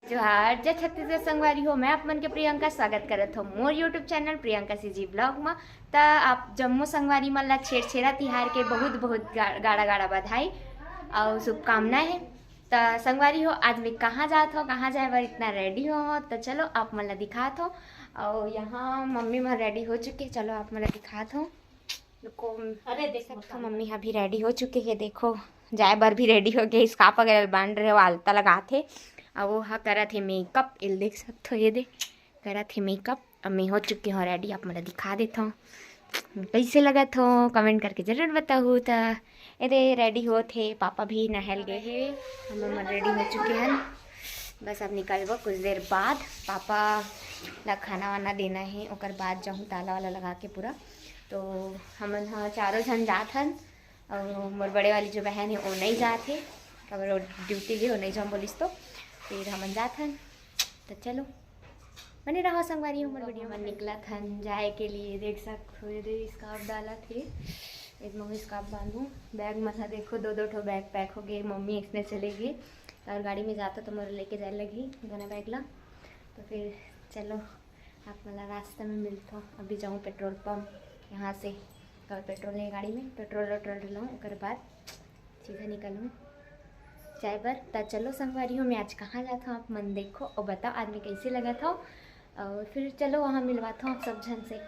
जोहार जय छत्तीसगढ़ संगवारी हो। मैं आप मन के प्रियंका स्वागत करत हो मोर YouTube channel Priyanka CG blog में। त आप जम्मू संगवारी मन ला छेरछेरा तिहार के बहुत बहुत गाड़ा गाड़ा बधाई और शुभकामनाएं है। त संगवारी हो, आज मैं कहाँ जात हो, कहाँ जाए बर इतना रेडी हो, तो चलो आप मन ला दिखात हो। और यहाँ मम्मी मन रेडी हो चुके, चलो आप मन ला दिखात हो। अरे देख सकते हो मम्मी अभी रेडी हो चुके हैं। देखो जाए बर भी रेडी हो गए, स्कार्फ वगैरह बांध रहे हो, आलता लगा थे। अब वो हाँ करा थे मेकअप, ये देख सकते हो, ये दे करा थे मेकअप। अब मैं हो चुकी हूँ रेडी, आप मुझे दिखा देता हूँ कैसे लगा था, कमेंट करके ज़रूर बताऊँ। तो ये रेडी हो थे, पापा भी नहल गए हैं, हम रेडी हो चुके हैं। बस अब निकलबो कुछ देर बाद, पापा ला खाना वाना देना है, और बाद जाऊँ ताला वाला लगा के पूरा। तो हम हाँ चारों जन जात हन, और मोर बड़े वाली जो बहन है वो नहीं जाते, अगर ड्यूटी गई वो नहीं जाऊँ बोलिस तो फिर हम जात हन। तो चलो बने रहो संगवारी, हमारे वीडियो में निकला था जाए के लिए। देख सकते हो स्कार्फ डाला थे, एक मम्मी स्कार्फ बांधूँ, बैग मसा देखो दो ठो बैग पैक हो गए, मम्मी इसने चले गए और गाड़ी में जाता तो मेरे लेके जाए लगी दोनों बैग ला। तो फिर चलो आप मतलब रास्ते में मिलता हूँ। अभी जाऊँ पेट्रोल पंप, यहाँ से और पेट्रोल है गाड़ी में, पेट्रोल लूँ, उसके बाद सीधा निकलूँ चाय पर। तो चलो संगवारी हो, मैं आज कहाँ जाता हूँ आप मन देखो और बताओ आज मैं कैसे लगा था। और फिर चलो वहाँ मिलवाता हूँ आप सब जन से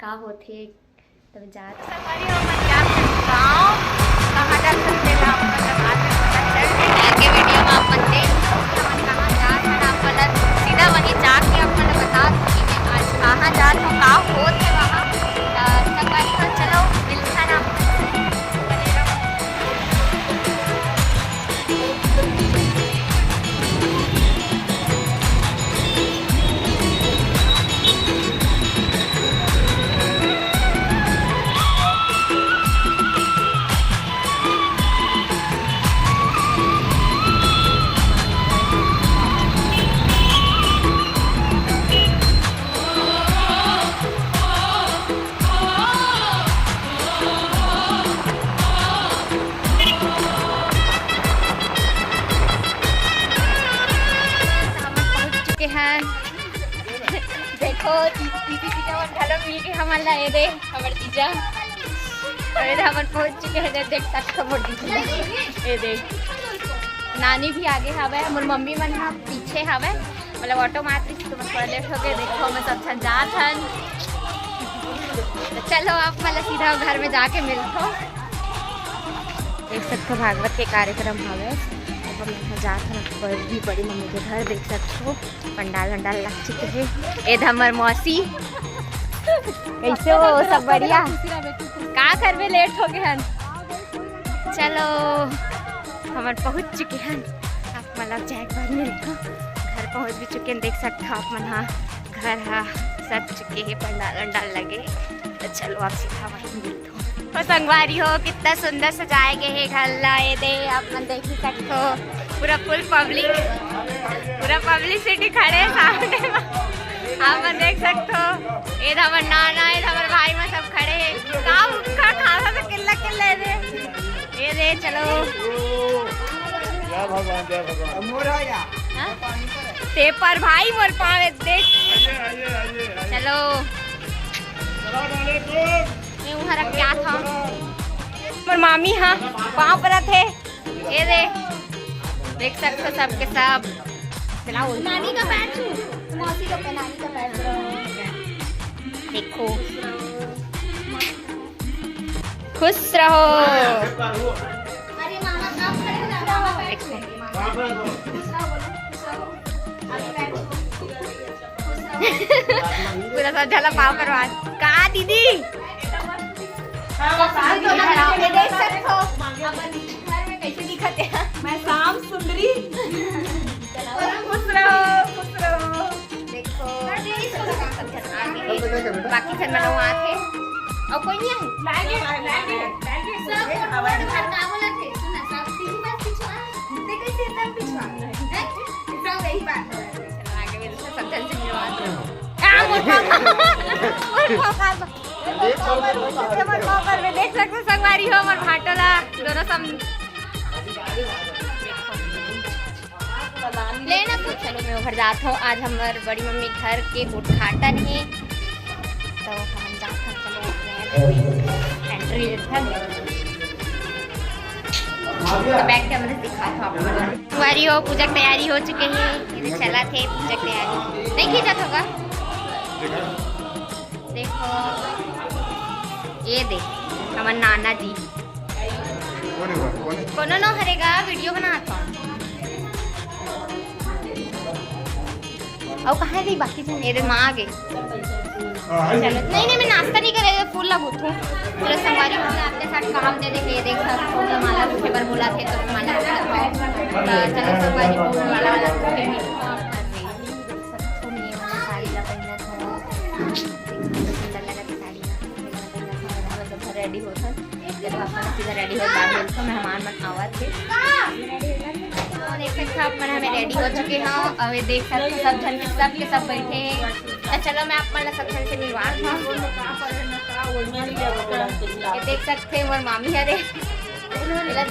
का होते। तब जा संगवारी हो मैं क्या गाँव कहाँ जा सकते हैं आप आगे वीडियो में आप बनते कहाँ जा आप सीधा वहीं जाके आप मैंने बता दूँगी मैं आज कहाँ जाता हूँ, का होते वहाँ। संगवारी हो चलो मिलता ना। हैं देखो दीदी ढलो मिल के हमारा ये दे हमारे तीजा और हम पहुंच चुके हैं। देख सकते हो दीदी ये दे नानी भी आगे हवे, मोर मम्मी मन हाँ पीछे हवे, मतलब ऑटो मारती तो मैं थोड़ा लेट हो गए। देखो मैं सब छन जात हन। तो चलो आप मतलब सीधा घर में जाके मिलते। देख सकते हो भागवत के कार्यक्रम हवे, हम यहाँ जाते हैं बड़ी बड़ी मम्मी के घर। देख सकते हो पंडाल वंडाल लग चुके हैं। ए धमर मौसी कैसे हो, सब बढ़िया? का कर में लेट हो गए हैं। चलो हम पहुँच चुके हैं, आप मतलब जाए बार मिलते घर पहुँच भी चुके हैं। देख सकते हो आप मन हाँ घर हाँ सज चुके हैं, पंडाल वंडाल लगे। तो चलो आप सीधा वहीं मिलते हो। और संगवारी हो कितना सुंदर सजाए गए हैं घर लाए दे, आप मन देख ही सकते हो। पूरा फुल पूरा पब्लिसिटी खड़े सामने में, आप मन देख सकते हो। ये हमार नाना ये हमारे भाई में सब खड़े हैं, का खाना तो किल्ला दे ये दे। चलो जय भगवान पेपर भाई मोर पावे देख। चलो मैं क्या था मोर मामी हाँ वहाँ पर थे, ये देख सकते हो सबके सब। चलाओ नानी का पैर छू, मौसी का नानी का पैर देखो, खुश रहो। पूरा सब झला पाव करवा कहा दीदी देख सकते हो घर में कैसे दिखते हैं। मैं शाम सुंदरी खुश रहो। देखो बाकी फिर मैं वहाँ थे और कोई नहीं देख सकते संगवारी हो हमारे भाटोला दोनों सब लेना तो चलो मैं घर जात हो। आज हमार बड़ी मम्मी घर के उद्घाटन है तो हम जात हैं। चलो एंट्री तो बैठ के हमने दिखा था आपको। हमारी हो पूजा तैयारी हो चुके हैं। ये चला थे पूजा तैयारी नहीं खींचा होगा। देखो ये देख हमारे नाना जी कौन न हरेगा वीडियो बनाता हूँ। और कहाँ गई बाकी से मेरे माँ आ गई। चलो नहीं मैं नाश्ता नहीं करेगा फूल लगू थू पूरा संगवारी मुझे आपके साथ काम दे देंगे। देख फूल माला कुछ बार बोला थे तो माला चलो संगवारी फूल माला वाला साड़ी का पहना था रेडी होता जब अपन सीधा रेडी हो बाहर तो मेहमान मन आवा थे। देख सकते अपन हमें रेडी हो चुके हैं। अब देख सकते सब जन के सब बैठे। तो चलो मैं आप मन सब जन से मिलवा था। देख सकते मोर मामी हरे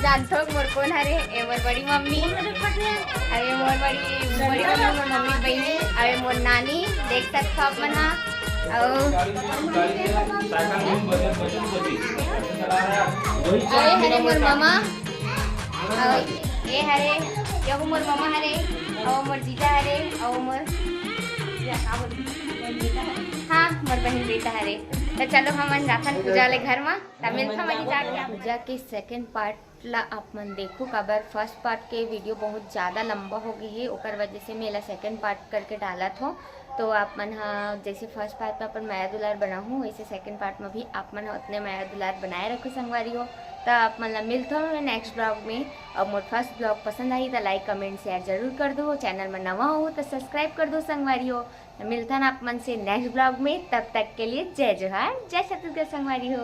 जानते हो मोर कौन हरे ए मोर बड़ी मम्मी अरे मोर बड़ी मम्मी मोर मम्मी बहनी अरे मोर नानी देख सकते हो अपन हरे मोर मामा ये हरे यो मोर मामा हरे और मोर जीजा हरे और मोर हाँ मोर बहन बेटा हरे। तो चलो हम जाथन पूजा ले घर में मिलता मनी जाके पूजा के सेकंड पार्ट ला आप मन देखो। काबर फर्स्ट पार्ट के वीडियो बहुत ज़्यादा लंबा हो गई है ओकर वजह से मैं सेकंड पार्ट करके डाला था। तो आप मन हाँ जैसे फर्स्ट पार्ट में अपन माया दुलार बना हूँ वैसे सेकंड पार्ट में भी आप मन उतने माया दुलार बनाए रखो संगवारी हो। तो आप मन मिलता हूँ नेक्स्ट ब्लॉग में। और मोर फर्स्ट ब्लॉग पसंद आई तो लाइक कमेंट शेयर जरूर कर दो। चैनल में नवा हो तो सब्सक्राइब कर दो संगवारी हो। तो मिलता ना आप मन से नेक्स्ट ब्लॉग में। तब तक के लिए जय जोहार जय छत्तीसगढ़ संगवारी हो।